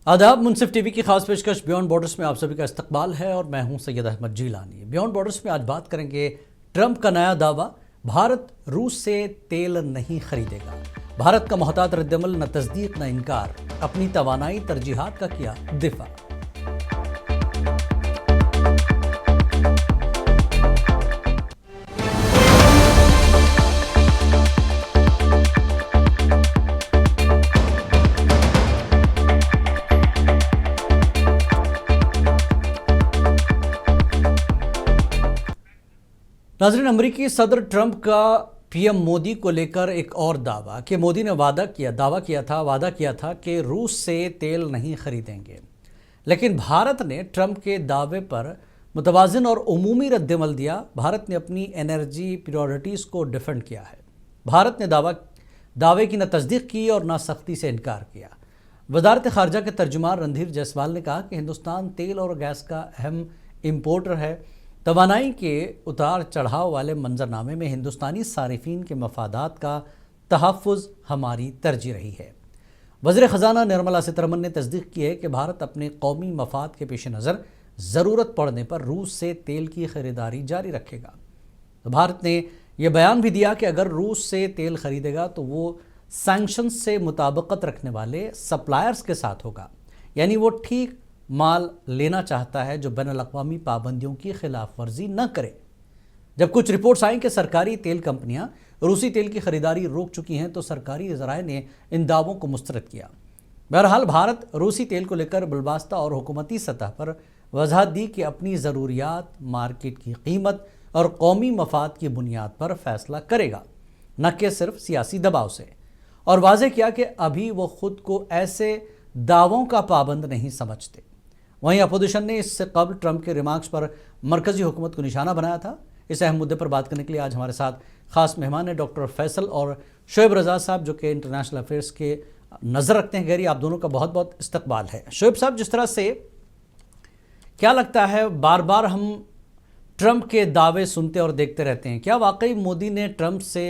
आदाब। मुनसिफ टीवी की खास पेशकश बियॉन्ड बॉर्डर्स में आप सभी का इस्तकबाल है और मैं हूं सैयद अहमद जीलानी। बियॉन्ड बॉर्डर्स में आज बात करेंगे ट्रंप का नया दावा, भारत रूस से तेल नहीं खरीदेगा। भारत का मोहतात रद्दअमल, न तस्दीक न इनकार, अपनी तवानाई तरजीहात का किया दिफा। नाज़रीन, अमरीकी सदर ट्रंप का पीएम मोदी को लेकर एक और दावा कि मोदी ने वादा किया था कि रूस से तेल नहीं खरीदेंगे। लेकिन भारत ने ट्रंप के दावे पर मुतवाज़िन और उमूमी रद्दअमल दिया। भारत ने अपनी एनर्जी प्रायोरिटीज़ को डिफेंड किया है। भारत ने दावे की न तस्दीक की और न सख्ती से इनकार किया। वज़ारत ख़ारजा के तर्जुमान रणधीर जायसवाल ने कहा कि हिंदुस्तान तेल और गैस का अहम इम्पोर्टर है। तवानाई के उतार चढ़ाव वाले मंजरनामे में हिंदुस्तानी सारिफीन के मफादात का तहफ़्फ़ुज़ हमारी तरजीह रही है। वज़ीर ख़ज़ाना निर्मला सीतारमण ने तस्दीक की है कि भारत अपने कौमी मफाद के पेश नज़र ज़रूरत पड़ने पर रूस से तेल की ख़रीदारी जारी रखेगा। तो भारत ने यह बयान भी दिया कि अगर रूस से तेल खरीदेगा तो वो सैंक्शन से मुताबिकत रखने वाले सप्लायर्स के साथ होगा, यानी वो ठीक माल लेना चाहता है जो बैनुल-अक़वामी पाबंदियों की खिलाफ वर्जी न करे। जब कुछ रिपोर्ट्स आई कि सरकारी तेल कंपनियां रूसी तेल की खरीदारी रोक चुकी हैं तो सरकारी ज़राए ने इन दावों को मुस्तरद किया। बहरहाल भारत रूसी तेल को लेकर बिलवास्ता और हुकूमती सतह पर वजाहत दी कि अपनी ज़रूरियात, मार्केट की कीमत और कौमी मफाद की बुनियाद पर फैसला करेगा, न कि सिर्फ सियासी दबाव से। और वाज़ेह किया कि अभी वो खुद को ऐसे दावों का पाबंद नहीं समझते। वहीं अपोजिशन ने इससे कबल ट्रंप के रिमार्क्स पर मरकज़ी हुकूमत को निशाना बनाया था। इस अहम मुद्दे पर बात करने के लिए आज हमारे साथ ख़ास मेहमान हैं डॉक्टर फैसल और शोएब रज़ा साहब, जो कि इंटरनेशनल अफेयर्स के नज़र रखते हैं गहरी। आप दोनों का बहुत बहुत इस्तकबाल है। शोएब साहब, जिस तरह से क्या लगता है, बार बार हम ट्रंप के दावे सुनते और देखते रहते हैं, क्या वाकई मोदी ने ट्रंप से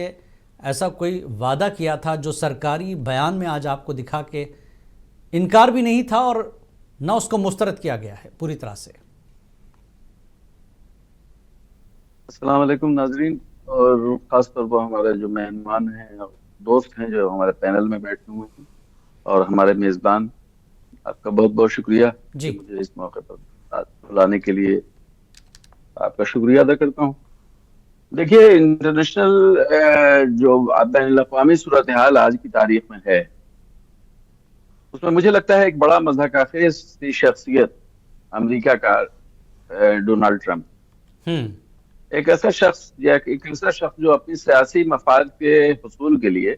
ऐसा कोई वादा किया था जो सरकारी बयान में आज आपको दिखा के इनकार भी नहीं था और ना उसको मुस्तरद किया गया है पूरी तरह से? अस्सलाम वालेकुम नाजरीन, और ख़ास तौर पर हमारे जो मेहमान हैं और दोस्त हैं जो हमारे पैनल में बैठे हुए हैं, और हमारे मेज़बान, आपका बहुत बहुत शुक्रिया जी। कि मुझे इस मौके पर बुलाने के लिए आपका शुक्रिया अदा करता हूँ। देखिए, इंटरनेशनल जो बैनुल-अक़वामी सूरत हाल आज की तारीख में है, उसमें मुझे लगता है एक बड़ा मज़हक़ाख़ेज़ सी शख्सियत अमेरिका का डोनाल्ड ट्रंप एक ऐसा शख्स जो अपनी सियासी मफाद के हुसूल के लिए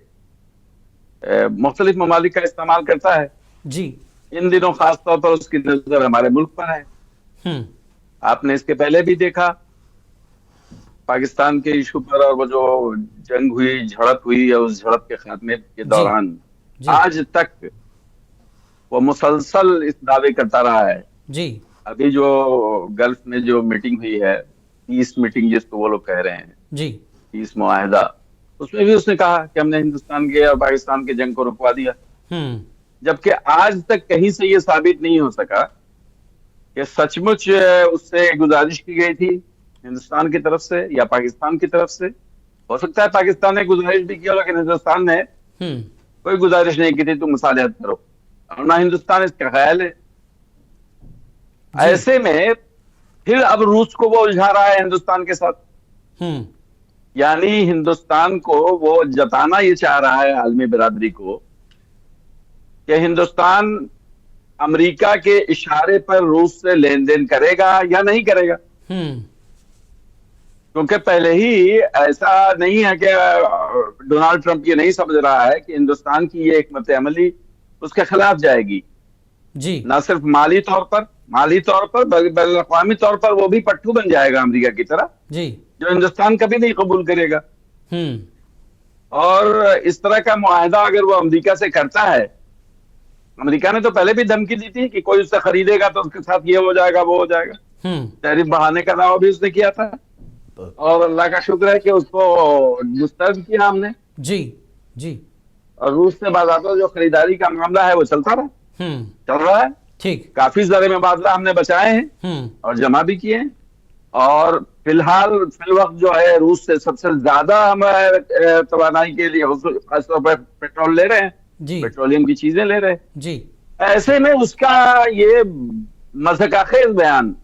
मुख्तलिफ ममालिक का इस्तेमाल करता है। जी। इन दिनों खास तौर पर उसकी नजर हमारे मुल्क पर है। आपने इसके पहले भी देखा पाकिस्तान के इशू पर, और वो जो जंग हुई, झड़प हुई, या उस झड़प के खात्मे के दौरान आज तक वो मुसलसल इस दावे करता रहा है। जी। अभी जो गल्फ में जो मीटिंग हुई है, पीस मीटिंग जिसको वो लोग कह रहे हैं, जी, पीस मुआहदा, उसमें भी उसने कहा कि हमने हिंदुस्तान के और पाकिस्तान के जंग को रुकवा दिया। जबकि आज तक कहीं से ये साबित नहीं हो सका कि सचमुच उससे गुजारिश की गई थी हिंदुस्तान की तरफ से या पाकिस्तान की तरफ से। हो सकता है पाकिस्तान ने गुजारिश भी किया, लेकिन हिंदुस्तान ने कोई गुजारिश नहीं की थी तुम मुसालिहत करो, और ना हिंदुस्तान इसका ख्याल है। ऐसे में फिर अब रूस को वो उलझा रहा है हिंदुस्तान के साथ। यानी हिंदुस्तान को वो जताना ये चाह रहा है आलमी बिरादरी को कि हिंदुस्तान अमेरिका के इशारे पर रूस से लेन देन करेगा या नहीं करेगा। क्योंकि पहले ही ऐसा नहीं है कि डोनाल्ड ट्रंप ये नहीं समझ रहा है कि हिंदुस्तान की ये हिकमत अमली उसके खिलाफ जाएगी। जी। ना सिर्फ माली तौर पर बैनुल-अक़वामी तौर पर वो भी पट्टू बन जाएगा अमेरिका की तरह, जी, जो हिंदुस्तान कभी नहीं कबूल करेगा। और इस तरह का मुआहदा अगर वो अमेरिका से करता है, अमेरिका ने तो पहले भी धमकी दी थी कि कोई उससे खरीदेगा तो उसके साथ ये हो जाएगा, वो हो जाएगा। टैरिफ बढ़ाने का दावा भी उसने किया था, और अल्लाह का शुक्र है कि उसको मुस्तरद किया हमने। जी, जी। और रूस से बाज़ाब्ता जो खरीदारी का मामला है वो चलता रहा। चल रहा है। ठीक। काफी सारे मुबादला हमने बचाए हैं और जमा भी किए हैं। और फिलवक्त जो है रूस से सबसे ज्यादा हम तवानाई के लिए खासतौर पर पेट्रोल ले रहे हैं, जी पेट्रोलियम की चीजें ले रहे हैं। जी। ऐसे में उसका ये मज़ाक़खेज़ बयान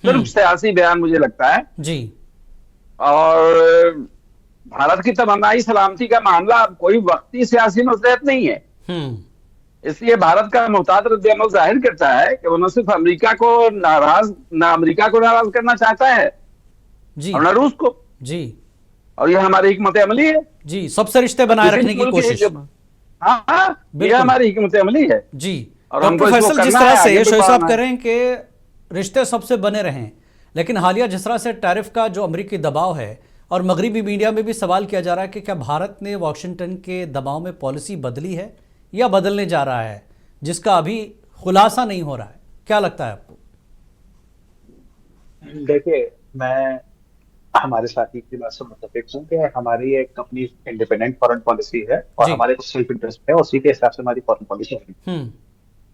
सिर्फ सियासी बयान मुझे लगता है। जी। और भारत की तमन्नाई सलामती का मामला अब कोई वक्ती सियासी मसलहत नहीं है। इसलिए भारत का मुहतात रद्द-ए-अमल जाहिर करता है कि वो न सिर्फ अमेरिका को नाराज करना चाहता है जी और न रूस को। जी। और ये हमारी हिकमत अमली है जी, सबसे रिश्ते बनाए रखने की कोशिश। हाँ, ये हमारी हिकमत अमली है जी। और डॉक्टर हमको इसको फैसल, जिस करना तरह है, से आगे भी शोएब साहब बढ़ाना है। करें कि रिश्ते सबसे बने रहें, लेकिन हालिया जिस तरह से टैरिफ का जो अमेरिकी दबाव है और मगरबी मीडिया में भी सवाल किया जा रहा है कि क्या भारत ने वॉशिंगटन के दबाव में पॉलिसी बदली है या बदलने जा रहा है, जिसका अभी खुलासा नहीं हो रहा है। क्या लगता है आपको? देखिए, मैं हमारे साथी की बात से मुत्तफिक हूँ कि हमारी एक अपनी इंडिपेंडेंट फॉरेन पॉलिसी है और जी। हमारे कुछ सेल्फ इंटरेस्ट है, उसी के हिसाब से हमारी फॉरेन पॉलिसी है। हम्म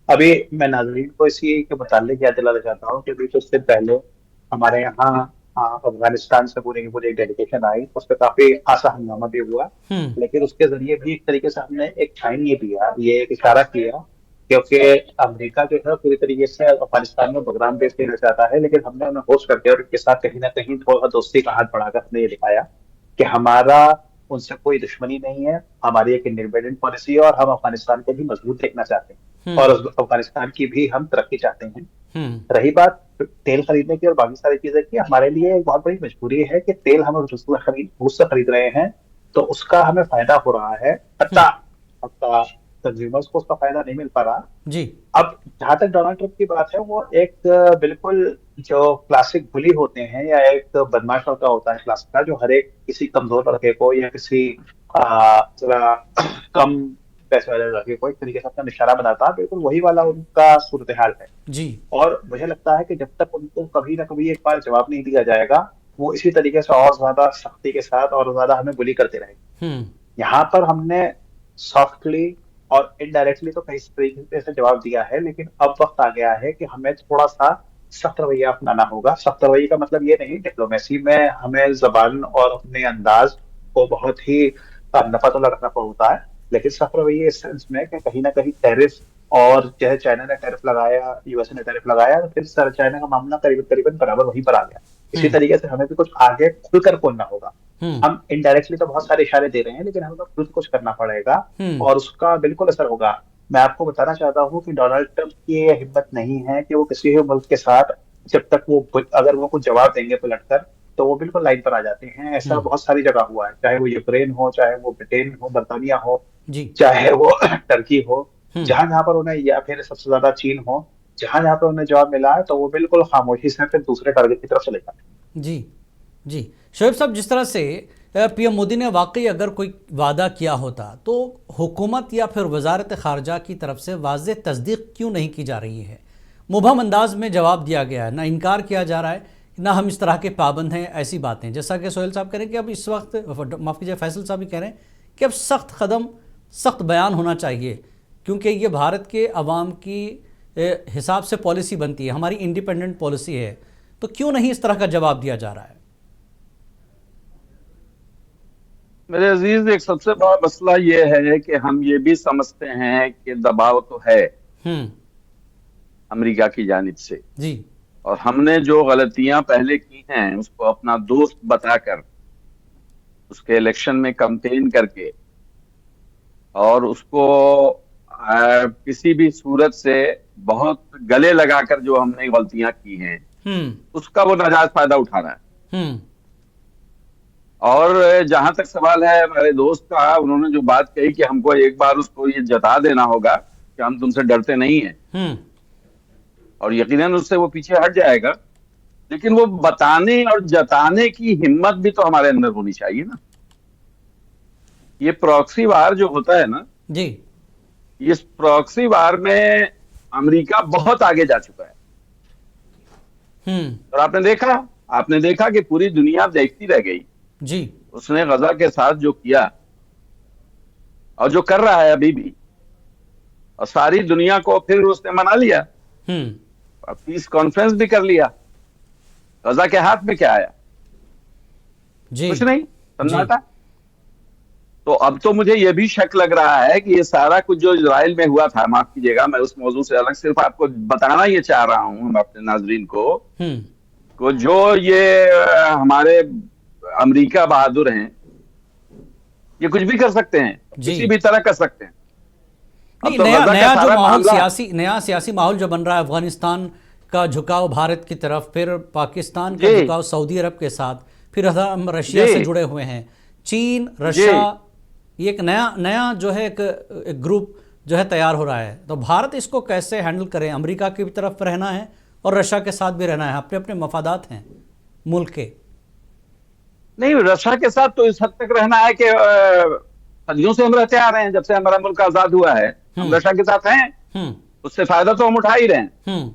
अभी मैं नाज़रीन को इसी के मुताल्लिक याद दिलाना चाहता हूँ कि अभी कुछ दिन पहले हमारे यहाँ अफगानिस्तान से पूरी की पूरी एक डेलीगेशन आई, उस पर काफी खासा हंगामा भी हुआ। लेकिन उसके जरिए भी एक तरीके से हमने एक साइन ये दिया, ये एक इशारा किया, क्योंकि अमेरिका जो है पूरी तरीके से अफगानिस्तान में प्रोग्राम बेस देना चाहता है, लेकिन हमने उन्हें होस्ट करके और उनके साथ कहीं ना कहीं थोड़ा दोस्ती का हाथ बढ़ाकर हमने ये दिखाया कि हमारा उनसे कोई दुश्मनी नहीं है, हमारी एक इंडिपेंडेंट पॉलिसी है और हम अफगानिस्तान को भी मजबूत देखना चाहते हैं और अफगानिस्तान की भी हम तरक्की चाहते हैं। रही बात तेल खरीदने की और बाकी सारी चीजें की, हमारे लिए एक बहुत बड़ी मजबूरी है कि तेल हम रूस से खरीद रहे हैं तो उसका हमें फायदा हो रहा है, कंज्यूमर्स को उसका फायदा नहीं मिल पा रहा जी। अब जहां तक डोनाल्ड ट्रंप की बात है, वो एक बिल्कुल जो क्लासिक बुली होते हैं या एक बदमाश लड़का होता है क्लास का, जो हर एक किसी कमजोर लड़के को या किसी जरा कम पैसे वाले लड़के को एक तरीके से अपना निशाना बनाता है, बिल्कुल वही वाला उनका सूरत हाल है जी। और मुझे लगता है कि जब तक उनको कभी ना कभी एक बार जवाब नहीं दिया जाएगा, वो इसी तरीके से और ज्यादा सख्ती के साथ और ज्यादा हमें बुली करते रहेंगे। यहाँ पर हमने सॉफ्टली और इनडायरेक्टली तो कई तरीके से जवाब दिया है, लेकिन अब वक्त आ गया है कि हमें थोड़ा सा सख्त रवैया अपनाना होगा। सख्त रवैये का मतलब ये नहीं, डिप्लोमेसी में हमें जबान और अपने अंदाज को बहुत ही नफातुल्ला रखना पड़ता है, लेकिन सख्त रवैये इस सेंस में कि कहीं ना कहीं टैरिफ, और चाहे चाइना ने टैरिफ लगाया, यूएसए ने टैरिफ लगाया, तो फिर सर चाइना का मामला करीबन करीबन बराबर वहीं पर आ गया। इसी तरीके से हमें भी कुछ आगे खुलकर बोलना होगा। हम इनडायरेक्टली तो बहुत सारे इशारे दे रहे हैं, लेकिन हमें खुद कुछ करना पड़ेगा और उसका बिल्कुल असर होगा। मैं आपको बताना चाहता हूँ कि डोनाल्ड ट्रंप की ये हिम्मत नहीं है कि वो किसी भी मुल्क के साथ जब तक अगर वो कुछ जवाब देंगे पलटकर, तो वो बिल्कुल लाइन पर आ जाते हैं। ऐसा बहुत सारी जगह हुआ है, चाहे वो यूक्रेन हो, चाहे वो ब्रिटेन हो, बर्तानिया हो, चाहे वो टर्की हो, जहां जहां पर उन्हें, या फिर सबसे ज्यादा चीन हो, जहां जहां पर उन्हें जवाब मिला है तो वो बिल्कुल खामोशी से फिर दूसरे टारगेट की तरफ चले जाते हैं। जी जी। शोएब साहब, जिस तरह से पीएम मोदी ने वाकई अगर कोई वादा किया होता तो हुकूमत या फिर वजारत खारजा की तरफ से वाज़ेह तस्दीक क्यों नहीं की जा रही है? मुबहम अंदाज में जवाब दिया गया है, ना इनकार किया जा रहा है, ना हम इस तरह के पाबंद हैं, ऐसी बातें। जैसा कि सोहेल साहब कह रहे हैं कि अब इस वक्त, माफ़ कीजिए फैसल साहब भी कह रहे हैं कि अब सख्त कदम, सख्त बयान होना चाहिए, क्योंकि ये भारत के अवाम की हिसाब से पॉलिसी बनती है, हमारी इंडिपेंडेंट पॉलिसी है, तो क्यों नहीं इस तरह का जवाब दिया जा रहा है? मेरे अजीज, एक सबसे बड़ा मसला ये है कि हम ये भी समझते हैं कि दबाव तो है अमेरिका की जानिब से जी, और हमने जो गलतियां पहले की हैं उसको अपना दोस्त बताकर, उसके इलेक्शन में कैंपेन करके और उसको किसी भी सूरत से बहुत गले लगाकर जो हमने गलतियां की हैं उसका वो नाजायज फायदा उठाना है। और जहां तक सवाल है हमारे दोस्त का, उन्होंने जो बात कही कि हमको एक बार उसको ये जता देना होगा कि हम तुमसे डरते नहीं हैं, और यकीनन उससे वो पीछे हट जाएगा, लेकिन वो बताने और जताने की हिम्मत भी तो हमारे अंदर होनी चाहिए ना। ये प्रॉक्सी वार जो होता है ना जी, इस प्रॉक्सी वार में अमेरिका बहुत आगे जा चुका है। और आपने देखा कि पूरी दुनिया देखती रह गई जी। उसने गजा के साथ जो किया और जो कर रहा है अभी भी, और सारी दुनिया को फिर उसने मना लिया, पीस कॉन्फ्रेंस भी कर लिया। गजा के हाथ में क्या आया? जी कुछ नहीं, सन्नाटा। तो अब तो मुझे यह भी शक लग रहा है कि ये सारा कुछ जो इजराइल में हुआ था, माफ कीजिएगा मैं उस मौजू से अलग सिर्फ आपको बताना ये चाह रहा हूं, हम अपने नाजरीन को जो ये हमारे अमेरिका बहादुर हैं, ये कुछ भी कर सकते हैं, किसी भी तरह कर सकते हैं। नहीं, तो नया जो माहौल नया सियासी माहौल जो बन रहा है, अफगानिस्तान का झुकाव भारत की तरफ, फिर पाकिस्तान का झुकाव सऊदी अरब के साथ, फिर हम रशिया से जुड़े हुए हैं, चीन, रशिया, ये एक नया जो है एक ग्रुप जो है तैयार हो रहा है। तो भारत इसको कैसे हैंडल करें? अमेरिका की तरफ रहना है और रशिया के साथ भी रहना है, अपने अपने मफादात हैं मुल्क के। नहीं, रशिया के साथ तो इस हद तक रहना है कि सदियों से हम रहते आ रहे हैं, जब से हमारा मुल्क आजाद हुआ है हम रशिया के साथ हैं, उससे फायदा तो हम उठा ही रहे हैं,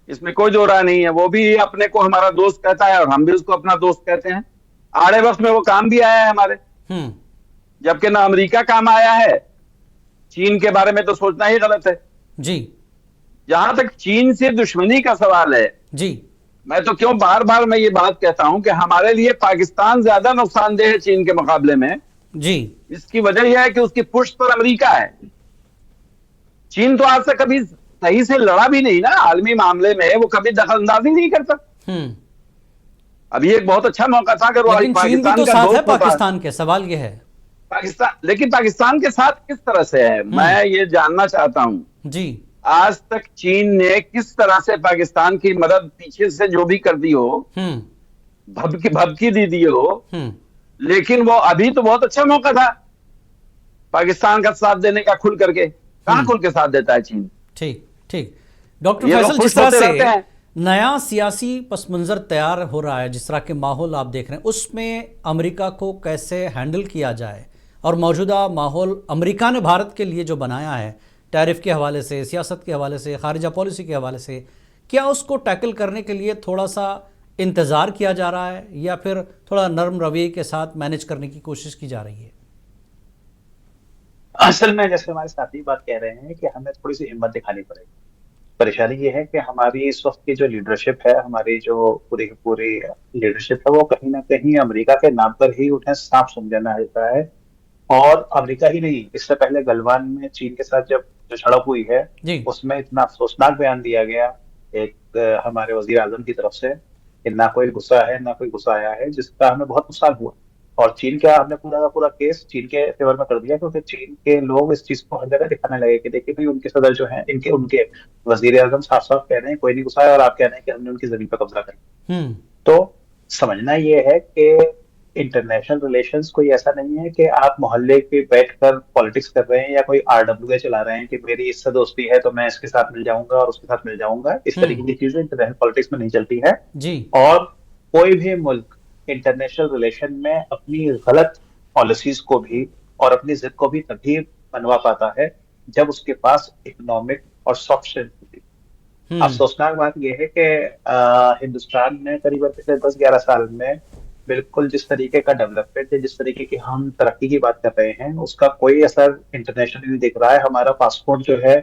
इसमें कोई दो राय नहीं है। वो भी अपने को हमारा दोस्त कहता है और हम भी उसको अपना दोस्त कहते हैं। आड़े वक्त में वो काम भी आया है हमारे, जबकि ना अमेरिका काम आया है। चीन के बारे में तो सोचना ही गलत है जी। जहां तक चीन से दुश्मनी का सवाल है जी, मैं तो क्यों बार बार मैं ये बात कहता हूं कि हमारे लिए पाकिस्तान ज्यादा नुकसानदेह है चीन के मुकाबले में जी। इसकी वजह यह है कि उसकी पुष्ट पर अमेरिका है। चीन तो आज तक कभी सही से लड़ा भी नहीं ना आलमी मामले में, वो कभी दखल अंदाजी नहीं करता। अभी एक बहुत अच्छा मौका था अगर वो पाकिस्तान तो साथ है पाकिस्तान के, सवाल ये है पाकिस्तान, लेकिन पाकिस्तान के साथ किस तरह से है मैं ये जानना चाहता हूं जी। आज तक चीन ने किस तरह से पाकिस्तान की मदद पीछे से जो भी कर दी हो, भबकी दी हो, लेकिन वो अभी तो बहुत अच्छा मौका था पाकिस्तान का साथ देने का, खुल करके। कहां खुल के साथ देता है चीन? ठीक ठीक। डॉक्टर फैसल, जिस तरह से नया सियासी पस मंजर तैयार हो रहा है, जिस तरह के माहौल आप देख रहे हैं, उसमें अमेरिका को कैसे हैंडल किया जाए, और मौजूदा माहौल अमेरिका ने भारत के लिए जो बनाया है टैरिफ के हवाले से, सियासत के हवाले से, खारिजा पॉलिसी के हवाले से, क्या उसको टैकल करने के लिए थोड़ा सा इंतज़ार किया जा रहा है या फिर थोड़ा नरम रवैये के साथ मैनेज करने की कोशिश की जा रही है? असल में जैसे हमारे साथी बात कह रहे हैं कि हमें थोड़ी सी हिम्मत दिखानी पड़ेगी। परेशानी ये है कि हमारी इस वक्त की जो लीडरशिप है, हमारी जो पूरी लीडरशिप है, वो कहीं ना कहीं अमेरिका के नाम पर ही उन्हें सांप समझा जाता है। और अमेरिका ही नहीं, इससे पहले गलवान में चीन के साथ जब जो झड़प हुई है उसमें इतना अफसोसनाक बयान दिया गया एक हमारे वजीर आजम की तरफ से कि ना कोई गुस्सा है ना कोई गुस्सा आया है, जिसका हमें बहुत नुकसान हुआ। और चीन का हमने पूरा का पूरा केस चीन के फेवर में कर दिया, क्योंकि चीन के लोग इस चीज को हर जगह दिखाने लगे कि देखिए भाई उनके सदर जो हैं, उनके वजीर आजम साफ साफ कह रहे हैं कोई नहीं गुस्सा है, और आप कह रहे हैं कि हमने उनकी जमीन पर कब्जा कर। तो समझना ये है कि इंटरनेशनल रिलेशंस कोई ऐसा नहीं है कि आप मोहल्ले पे बैठकर पॉलिटिक्स कर रहे हैं या कोई आरडब्ल्यूए चला रहे हैं कि मेरी इससे दोस्ती है तो मैं इसके साथ मिल जाऊंगा और उसके साथ मिल जाऊंगा। इस तरीके की चीजें इंटरनेशनल पॉलिटिक्स में नहीं चलती है जी। और कोई भी मुल्क इंटरनेशनल रिलेशन में अपनी गलत पॉलिसीज को भी और अपनी जिद को भी तभी मनवा पाता है जब उसके पास इकोनॉमिक और सॉफ्ट स्ट्रेंथ होती है। अफसोसनाक बात यह है कि हिंदुस्तान ने करीबन पिछले 10-11 साल में बिल्कुल जिस तरीके का डेवलपमेंट है, जिस तरीके की हम तरक्की की बात कर रहे हैं, उसका कोई असर इंटरनेशनली नहीं दिख रहा है। हमारा पासपोर्ट जो है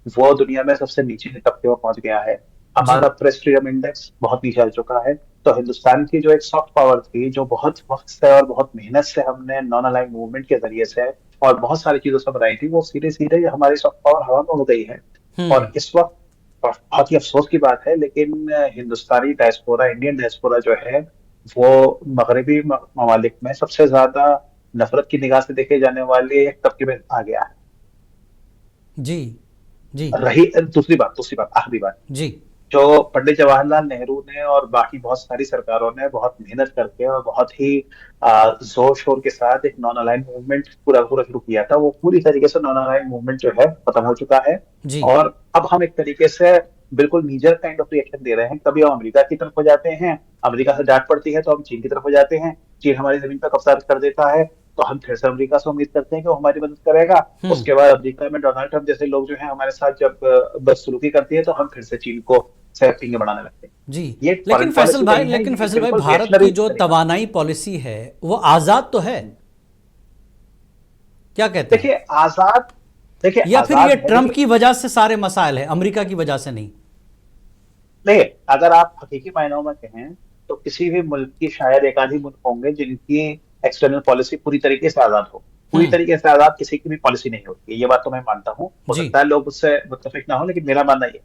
वो दुनिया में सबसे नीचे के तबके में पहुंच गया है। हमारा प्रेस फ्रीडम इंडेक्स बहुत नीचे आ चुका है। तो हिंदुस्तान की जो एक सॉफ्ट पावर थी, जो बहुत वक्त से और बहुत मेहनत से हमने नॉन अलाइन मूवमेंट के जरिए से और बहुत सारी चीजों से बनाई थी, वो सीधे सीधे हमारी सॉफ्ट पावर हवा में हो गई है। और इस वक्त बहुत ही अफसोस की बात है, लेकिन हिंदुस्तानी डायस्पोरा, इंडियन डायस्पोरा जो है वो मगरबी ममालिक में सबसे ज्यादा नफरत की निगाह से देखे जाने वाले एक तबके में आ गया है। जी जी। रही दूसरी बात आखिरी बात जी, जो पंडित जवाहरलाल नेहरू ने और बाकी बहुत सारी सरकारों ने बहुत मेहनत करके और बहुत ही जोर शोर के साथ एक नॉन अलाइन मूवमेंट पूरा शुरू किया था, वो पूरी तरीके से नॉन अलाइन मूवमेंट जो है खत्म हो चुका है। और अब हम एक तरीके से बिल्कुल नीजर काइंड ऑफ रिएक्शन दे रहे हैं। कभी हम अमेरिका की तरफ हो जाते हैं, अमेरिका से डांट पड़ती है तो हम चीन की तरफ हो जाते हैं, चीन हमारी जमीन पर कब्जा कर देता है तो हम फिर से अमेरिका से उम्मीद करते हैं कि वो हमारी मदद करेगा। उसके बाद अमेरिका में डोनाल्ड ट्रंप जैसे लोग जो हैं हमारे साथ जब बदसलूकी करती है तो हम फिर से चीन को सहपिंगे बढ़ाने लगते हैं जी। लेकिन फैसल भाई भारत की जो तवानाई पॉलिसी है वो आजाद तो है, क्या कहते हैं? देखिए, आजाद देखिए, या फिर आजाद ये है, ट्रंप की वजह से सारे मसाइल है, अमेरिका की वजह से नहीं? देखिए, अगर आप हकीकी मायनों में कहें तो किसी भी मुल्क की शायद एक आधी मुल्क होंगे जिनकी एक्सटर्नल पॉलिसी पूरी तरीके से आजाद हो। पूरी हम्म। तरीके से आजाद किसी की भी पॉलिसी नहीं होती है, ये बात तो मैं मानता हूँ। हो जी। सकता है लोग उससे मुत्तफिक ना हो, लेकिन मेरा मानना ये,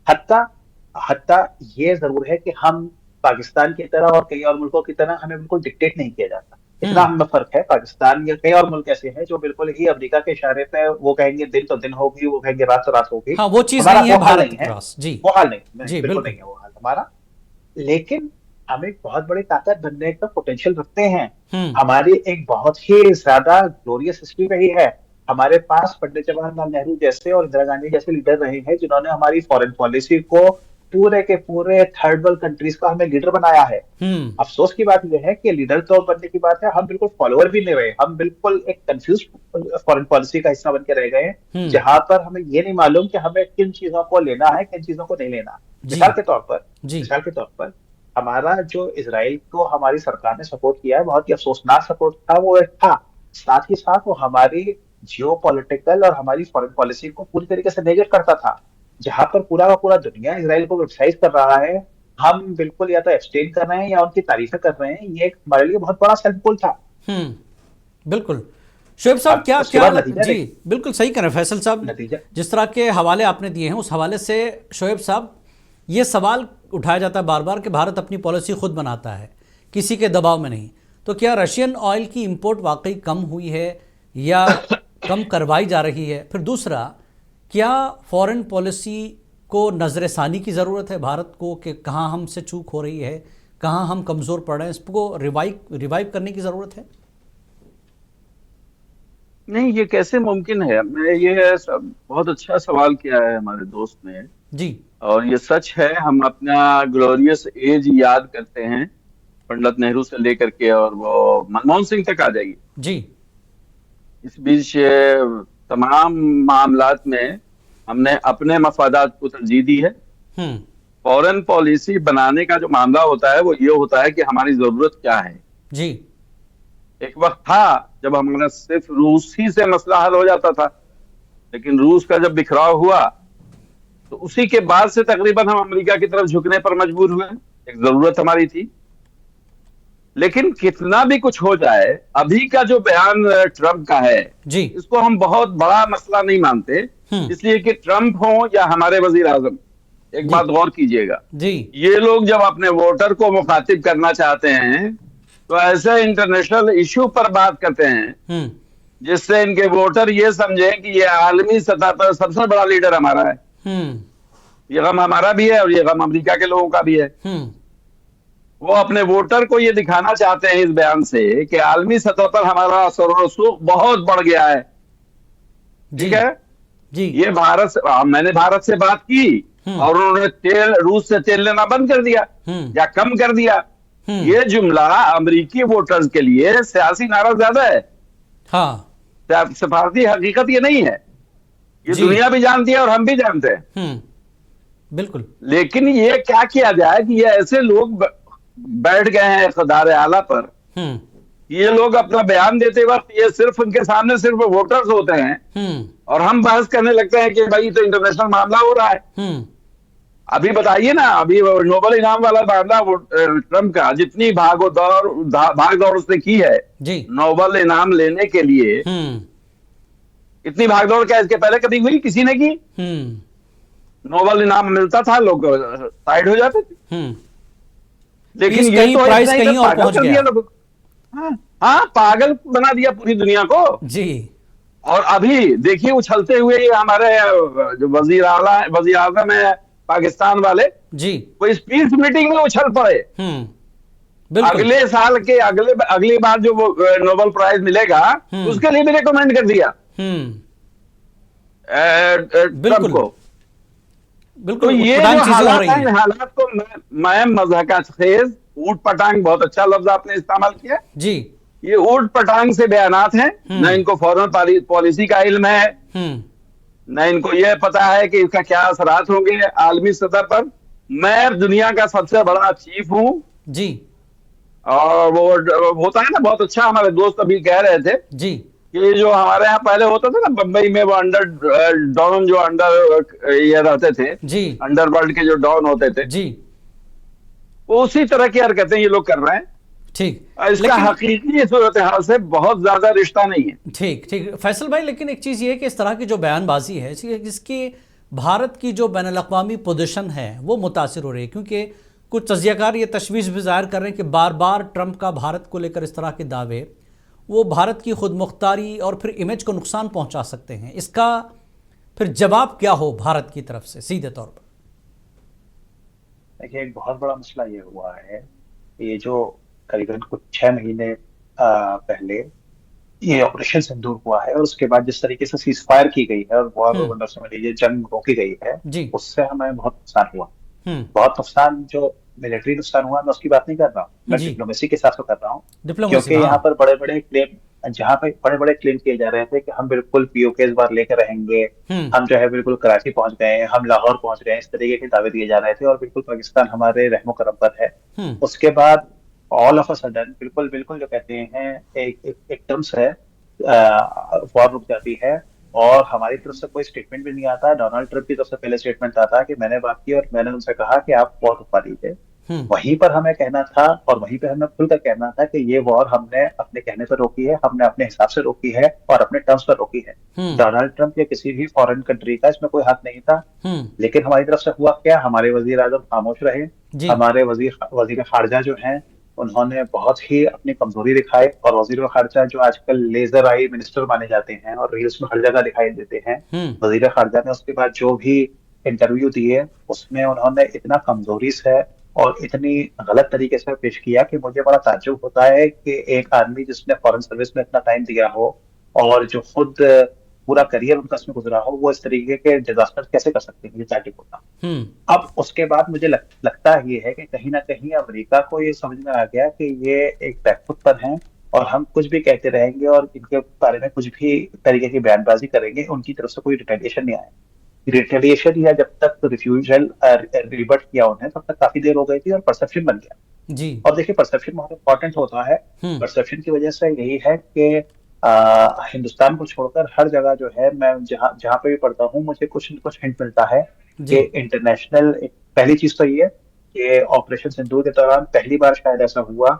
हत्ता हत्ता ये जरूर है कि हम पाकिस्तान की तरह और कई और मुल्कों की तरह हमें बिल्कुल डिक्टेट नहीं किया जाता। इतना हम्म। हमें फर्क है, पाकिस्तान या कई और मुल्क ऐसे हैं जो बिल्कुल ही अमेरिका के इशारे पे वो कहेंगे दिन तो दिन होगी, वो कहेंगे रात तो रात होगी। हाँ, वो चीज हमारा नहीं है वो हाल भारत नहीं के है, पास। जी। वो हाल नहीं, नहीं जी बिल्कुल बिल्कुल। नहीं है वो हाल हमारा। लेकिन हम एक बहुत बड़ी ताकत बनने का पोटेंशियल रखते हैं। हम्म। हमारी एक बहुत ही ज्यादा ग्लोरियस हिस्ट्री रही है। हमारे पास पंडित जवाहरलाल नेहरू जैसे और इंदिरा गांधी जैसे लीडर रहे हैं जिन्होंने हमारी फॉरेन पॉलिसी को पूरे के पूरे थर्ड वर्ल्ड कंट्रीज का हमें लीडर बनाया है। हम्म। अफसोस की बात यह है कि लीडर तो बनने की बात है, हम बिल्कुल फॉलोअर भी नहीं रहे। हम बिल्कुल एक कंफ्यूज फॉरेन पॉलिसी का हिस्सा बन के रह गए हैं, हम्म। जहां पर हमें ये नहीं मालूम कि हमें किन चीजों को लेना है, किन चीजों को नहीं लेना। जी। मिसाल के तौर पर जी। मिसाल के तौर पर हमारा जो इसराइल को हमारी सरकार ने सपोर्ट किया है, बहुत ही अफसोसनाक सपोर्ट था वो एक था। साथ ही साथ वो हमारी जियो पॉलिटिकल और हमारी फॉरेन पॉलिसी को पूरी तरीके से नेगेट करता था। जहां पर पूरा का पूरा दुनिया इसराइल को क्रिटिसाइज कर रहा है, हम बिल्कुल या तो एब्सटेन कर रहे हैं या उनकी तारीफें कर रहे हैं। ये एक हमारे लिए बहुत बड़ा सेल्फ गोल था। बिल्कुल। शोएब साहब, अब क्या उसके क्या बाद नतीजा जी बिल्कुल सही कह रहे हैं फैसल साहब। नतीजा जिस तरह के हवाले आपने दिए हैं उस हवाले से शोएब साहब, ये सवाल उठाया जाता है बार बार कि भारत अपनी पॉलिसी खुद बनाता है, किसी के दबाव में नहीं। तो क्या रशियन ऑयल की इंपोर्ट वाकई कम हुई है या कम करवाई जा रही है? फिर दूसरा, क्या फॉरेन पॉलिसी को नज़रसानी की ज़रूरत है भारत को कि कहाँ हमसे चूक हो रही है, कहाँ हम कमज़ोर पड़ रहे हैं, इसको रिवाइव करने की ज़रूरत है? नहीं, ये कैसे मुमकिन है? मैं ये बहुत अच्छा सवाल किया है हमारे दोस्त ने। जी। और ये सच है, हम अपना ग्लोरियस एज याद करते हैं, पंडित नेहरू से लेकर के और वो मनमोहन सिंह तक आ जाइए। जी। इस बीच तमाम मामलात में हमने अपने मफादात को तरजीह दी है। हम्म। फॉरेन पॉलिसी बनाने का जो मामला होता है वो ये होता है कि हमारी जरूरत क्या है। जी। एक वक्त था जब हमारा सिर्फ रूस ही से मसला हल हो जाता था, लेकिन रूस का जब बिखराव हुआ तो उसी के बाद से तकरीबन हम अमेरिका की तरफ झुकने पर मजबूर हुए। एक जरूरत हमारी थी। लेकिन कितना भी कुछ हो जाए, अभी का जो बयान ट्रंप का है, जी। इसको हम बहुत बड़ा मसला नहीं मानते। इसलिए कि ट्रंप हो या हमारे वजीर आजम, एक बात गौर कीजिएगा, जी। ये लोग जब अपने वोटर को मुखातिब करना चाहते हैं तो ऐसे इंटरनेशनल इशू पर बात करते हैं जिससे इनके वोटर ये समझे कि ये आलमी सतह पर सबसे बड़ा लीडर हमारा है। ये गम हमारा भी है और ये गम अमेरिका के लोगों का भी है। वो अपने वोटर को ये दिखाना चाहते हैं इस बयान से कि आलमी सतह पर हमारा असर और रसूख बहुत बढ़ गया है। ठीक है जी। ये भारत से, मैंने भारत से बात की और उन्होंने रूस से तेल लेना बंद कर दिया या कम कर दिया। ये जुमला अमेरिकी वोटर्स के लिए सियासी नारा ज्यादा है। हाँ, सफारती हकीकत ये नहीं है। ये दुनिया भी जानती है और हम भी जानते हैं। बिल्कुल। लेकिन ये क्या किया जाए कि ये ऐसे लोग बैठ गए हैं इक़्तिदार आला पर, ये लोग अपना बयान देते वक्त ये सिर्फ उनके सामने सिर्फ वोटर्स होते हैं और हम बहस करने लगते हैं कि भाई तो इंटरनेशनल मामला हो रहा है। अभी बताइए ना, अभी नोबेल इनाम वाला मामला ट्रंप का, जितनी भाग दौड़ उसने की है नोबेल इनाम लेने के लिए, इतनी भागदौड़ क्या इसके पहले कभी हुई? किसी ने की? नोबेल इनाम मिलता था, लोग साइड हो जाते थे। लेकिन ये तो प्राइस कहीं और पहुंच गया। हाँ, पागल बना दिया पूरी दुनिया को जी। और अभी देखिए उछलते हुए ये हमारे जो वजीर आजम है पाकिस्तान वाले जी, वो स्पीच मीटिंग में उछल पड़े। अगले साल के अगली बार जो वो नोबेल प्राइज मिलेगा उसके लिए भी रिकमेंड कर दिया ट्रंप को। तो ये जो हालात है, हालात को मैं मज़ाक़ खेज, ऊट पटांग, बहुत अच्छा लफ्ज आपने इस्तेमाल किया जी, ये ऊट पटांग से बयानात हैं। न इनको फॉरेन पॉलिसी का इल्म है, न इनको यह पता है कि इसका क्या असरात होंगे आलमी सतह पर। मैं दुनिया का सबसे बड़ा चीफ हूं जी, और वो होता है ना, बहुत अच्छा, हमारे दोस्त अभी कह रहे थे जी, कि जो हमारे यहाँ पहले होता था ना बम्बई में, वो अंडर डॉन, जो अंडर ये रहते थे, जी अंडरवर्ल्ड के जो डॉन होते थे, जी वो उसी तरह की हरकतें ये लोग कर रहे हैं। ठीक। और इसका लेकिन हकीकी सूरत हाल से बहुत ज्यादा रिश्ता नहीं है। ठीक ठीक फैसल भाई, लेकिन एक चीज़ ये है कि इस तरह की जो बयानबाजी है इसकी भारत की जो बैन अवी पोजीशन है वो मुतासिर हो रही है, क्योंकि कुछ तजियाकार ये तशवीश भी ज़ाहिर कर रहे हैं कि बार बार ट्रंप का भारत को लेकर इस तरह के दावे वो भारत की खुद मुख्तारी और फिर इमेज को नुकसान पहुंचा सकते हैं। इसका फिर जवाब क्या हो भारत की तरफ से सीधे तौर पर? देखिए, एक बहुत बड़ा मसला ये हुआ है, ये जो करीबन कुछ 6 महीने पहले ये ऑपरेशन सिंदूर हुआ है, और उसके बाद जिस तरीके से सीज फायर की गई है और वॉर, हम्म मतलब समझ लीजिए जंग रोकी गई है, जी उससे हमें बहुत नुकसान हुआ। हम्म बहुत नुकसान, जो मिलिट्री नुकसान हुआ, मैं उसकी बात नहीं कर रहा हूँ, मैं जी डिप्लोमेसी के हिसाब से कर रहा हूँ। डिप्लोमेसी क्योंकि में, यहाँ हाँ पर बड़े बड़े क्लेम, जहाँ पे बड़े बड़े क्लेम किए जा रहे थे कि हम बिल्कुल पीओके इस बार लेकर रहेंगे, हम्म हम जो है बिल्कुल कराची पहुंच गए हैं, हम लाहौर पहुंच गए हैं, इस तरीके के दावे दिए जा रहे थे, और बिल्कुल पाकिस्तान हमारे रहमो करम पर है। हम्म उसके बाद ऑल ऑफ अ सडन, बिल्कुल बिल्कुल जो कहते हैं, एक टर्म्स है, वॉर रुक जाती है, और हमारी तरफ से कोई स्टेटमेंट भी नहीं आता। डोनाल्ड ट्रंप की तरफ से पहले स्टेटमेंट आता कि मैंने बात की और मैंने उनसे कहा कि आप वॉर रुकवा दीजिए। हम्म वहीं पर हमें कहना था, और वहीं पे हमें खुलकर कहना था कि ये वॉर हमने अपने कहने पर रोकी है, हमने अपने हिसाब से रोकी है और अपने टर्म्स पर रोकी है। हम्म डोनाल्ड ट्रंप या किसी भी फॉरेन कंट्री का इसमें कोई हाथ नहीं था। हम्म लेकिन हमारी तरफ से हुआ क्या, हमारे वजीर आजम खामोश रहे। जी हमारे वजीर खारजा जो हैं, उन्होंने बहुत ही अपनी कमजोरी दिखाई, और वजीर खारजा जो आजकल लेजर आई मिनिस्टर माने जाते हैं और रील्स में हर जगह दिखाई देते हैं, हम्म वजीर खारजा ने उसके बाद जो भी इंटरव्यू दिए, उसमें उन्होंने इतना कमजोरी से और इतनी गलत तरीके से पेश किया कि मुझे बड़ा ताज्जुब होता है कि एक आदमी जिसने फॉरेन सर्विस में इतना टाइम दिया हो और जो खुद पूरा करियर उनका इसमें गुजरा हो, वो इस तरीके के डिजास्टर कैसे कर सकते हैं, ये ताज्जुब होता। हम्म अब उसके बाद मुझे लगता ये है कि कहीं ना कहीं अमेरिका को ये समझ में आ गया कि ये एक बैकफुट पर हैं, और हम कुछ भी कहते रहेंगे और इनके बारे में कुछ भी तरीके की बयानबाजी करेंगे, उनकी तरफ से कोई रिटेलिएशन नहीं आएगा। रिटेलिएशन या जब तक रिफ्यूजल रिबट किया उन्हें, तब तक काफी देर हो गई थी और परसेप्शन बन गया। जी और देखिए, परसेप्शन बहुत इंपॉर्टेंट होता है। हम्म परसेप्शन की वजह से यही है कि हिंदुस्तान को छोड़कर हर जगह जो है, मैं जहाँ जहाँ पे भी पढ़ता हूँ, मुझे कुछ न कुछ हिंट मिलता है जी कि इंटरनेशनल, पहली चीज तो ये कि ऑपरेशन सिंदूर के दौरान पहली बार शायद ऐसा हुआ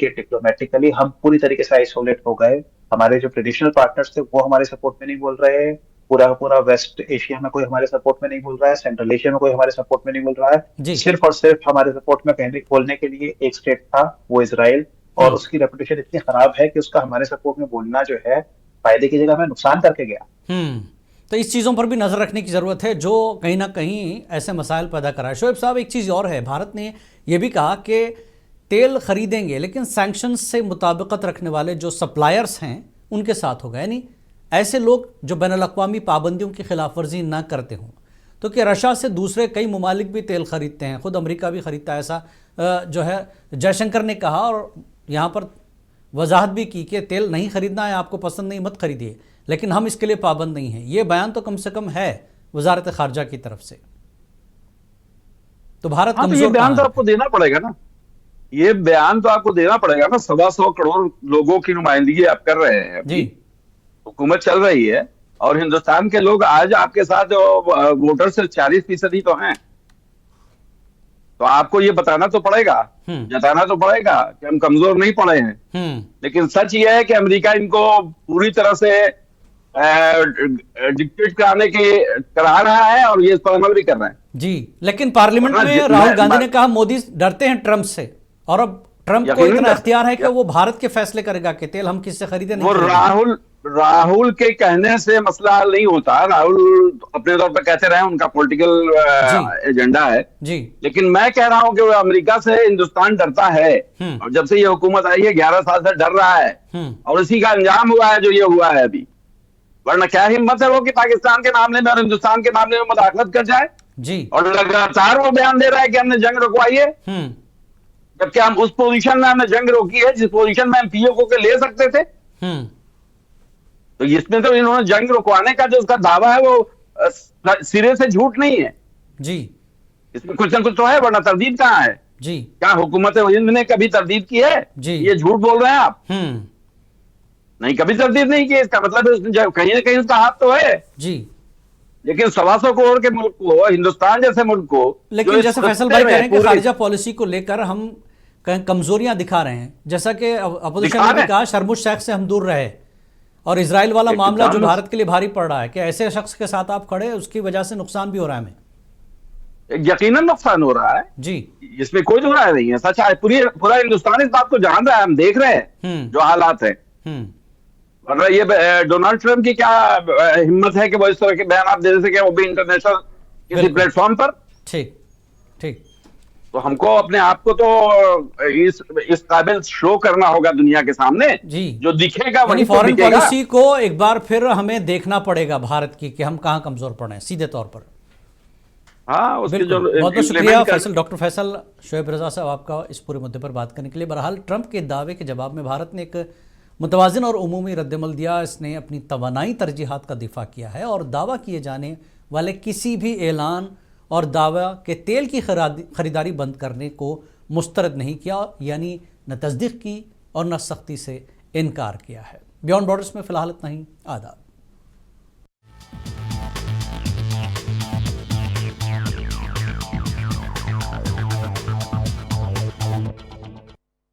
कि डिप्लोमेटिकली हम पूरी तरीके से आइसोलेट हो गए। हमारे जो ट्रेडिशनल पार्टनर्स थे वो हमारे सपोर्ट में नहीं बोल रहे, पूरा का पूरा वेस्ट एशिया में कोई हमारे सपोर्ट में नहीं बोल रहा है, सेंट्रल एशिया में कोई हमारे सपोर्ट में नहीं बोल रहा है। जी सिर्फ और सिर्फ हमारे सपोर्ट में कहने बोलने के लिए एक स्टेट था, वो इसराइल, और उसकी रेपुटेशन इतनी खराब है कि उसका हमारे सपोर्ट में बोलना जो है, फायदे की जगह में नुकसान करके गया। तो इस चीज़ों पर भी नज़र रखने की ज़रूरत है जो कहीं ना कहीं ऐसे मसाइल पैदा करा है। शोएब साहब, एक चीज़ और है, भारत ने यह भी कहा कि तेल खरीदेंगे लेकिन सैंक्शंस से मुताबिकत रखने वाले जो सप्लायर्स हैं उनके साथ होगा, यानी ऐसे लोग जो बैनुल-अक़वामी पाबंदियों की खिलाफ वर्जी ना करते हों। तो कि रशिया से दूसरे कई ममालिक भी तेल खरीदते हैं, खुद अमेरिका भी खरीदता है, ऐसा जो है जयशंकर ने कहा, और यहाँ पर वजाहत भी की कि तेल नहीं खरीदना है, आपको पसंद नहीं मत खरीदिए, लेकिन हम इसके लिए पाबंद नहीं हैं। ये बयान तो कम से कम है वजारत खारजा की तरफ से। तो भारत हाँ, तो ये कमजोर बयान तो कहाँ आपको देना पड़ेगा ना, ये बयान तो आपको देना पड़ेगा ना। 125 करोड़ लोगों की नुमाइंदगी आप कर रहे हैं, है? जी हुकूमत चल रही है, और हिंदुस्तान के लोग आज आपके साथ वोटर से 40% ही तो हैं। तो आपको ये बताना तो पड़ेगा, जताना तो पड़ेगा कि हम कमजोर नहीं पड़े हैं। लेकिन सच ये है कि अमेरिका इनको पूरी तरह से डिक्टेट करा रहा है, और ये इस पर अमल भी कर रहे हैं। जी, लेकिन पार्लियामेंट में राहुल गांधी ने कहा मोदी डरते हैं ट्रंप से, और अब ट्रंप को इतना इख्तियार है कि वो भारत के फैसले करेगा कि तेल हम किससे खरीदे नहीं वो खरीदे। राहुल के कहने से मसला हल नहीं होता। राहुल अपने तौर पर कहते रहे, उनका पॉलिटिकल एजेंडा है जी। लेकिन मैं कह रहा हूं कि अमेरिका से हिंदुस्तान डरता है, और जब से ये हुकूमत आई है 11 साल से डर रहा है, और इसी का अंजाम हुआ है जो ये हुआ है अभी। वरना क्या हिम्मत है वो कि पाकिस्तान के मामले में और हिंदुस्तान के मामले में मुदाखलत कर जाए जी, और लगातार वो बयान दे रहा है कि हमने जंग रुकवाई है, जबकि हम उस पोजीशन में हमने जंग रोकी है जिस पोजीशन में हम पीओके को ले सकते थे। तो इसमें तो इन्होंने जंग रुकवाने का जो उसका दावा है वो सिरे से झूठ नहीं है जी, इसमें कुछ ना कुछ तो है, वरना तरदीद कहाँ है जी। क्या हुकूमत हिंद ने कभी तरदीद की है? जी, ये झूठ बोल रहे हैं आप। नहीं, कभी तरदीद नहीं की। इसका मतलब है कहीं ना कहीं उसका हाथ तो है जी। लेकिन 125 करोड़ के मुल्क को, हिंदुस्तान जैसे मुल्क को, लेकिन जैसे फैसल भाई कह रहे हैं कि खारिजा पॉलिसी को लेकर हम कहीं कमजोरियां दिखा रहे हैं, जैसा कि अपोजिशन ने भी कहा शर्मुश शेख से हम दूर रहे, और इजराइल वाला मामला जो भारत के लिए भारी पड़ रहा है कि ऐसे शख्स के साथ आप खड़े, उसकी वजह से नुकसान भी हो रहा है हमें। यकीनन नुकसान हो रहा है जी, इसमें कोई दो राय नहीं है, सच है। पूरा हिंदुस्तान इस बात को जान रहा है, हम देख रहे हैं जो हालात है। वरना ये डोनाल्ड ट्रंप की क्या हिम्मत है कि वो इस तरह के बयान आप दे सके, वो भी इंटरनेशनल किसी प्लेटफॉर्म पर। ठीक ठीक। तो हमको अपने आप को तो इस काबिल शो करना होगा दुनिया के सामने जी, जो दिखेगा वही फॉरेन पॉलिसी को एक बार फिर हमें देखना पड़ेगा भारत की कि हम कहां कमजोर पड़े हैं सीधे तौर पर। हाँ, उसके जो बहुत बहुत शुक्रिया फैसल, डॉक्टर फैसल शोएब रजा साहब आपका इस पूरे मुद्दे पर बात करने के लिए। बहरहाल ट्रंप के दावे के जवाब में भारत ने एक मुतवाज़िन और उमूमी रद्दमल दिया। इसने अपनी तवानाई तरजीहात का दिफा किया है और दावा किए जाने वाले किसी भी ऐलान और दावा के तेल की खरीदारी बंद करने को मुस्तरद नहीं किया, यानी न तस्दीक की और न सख्ती से इनकार किया है। बियॉन्ड बॉर्डर्स में फ़िलहाल इतना ही। आदाब।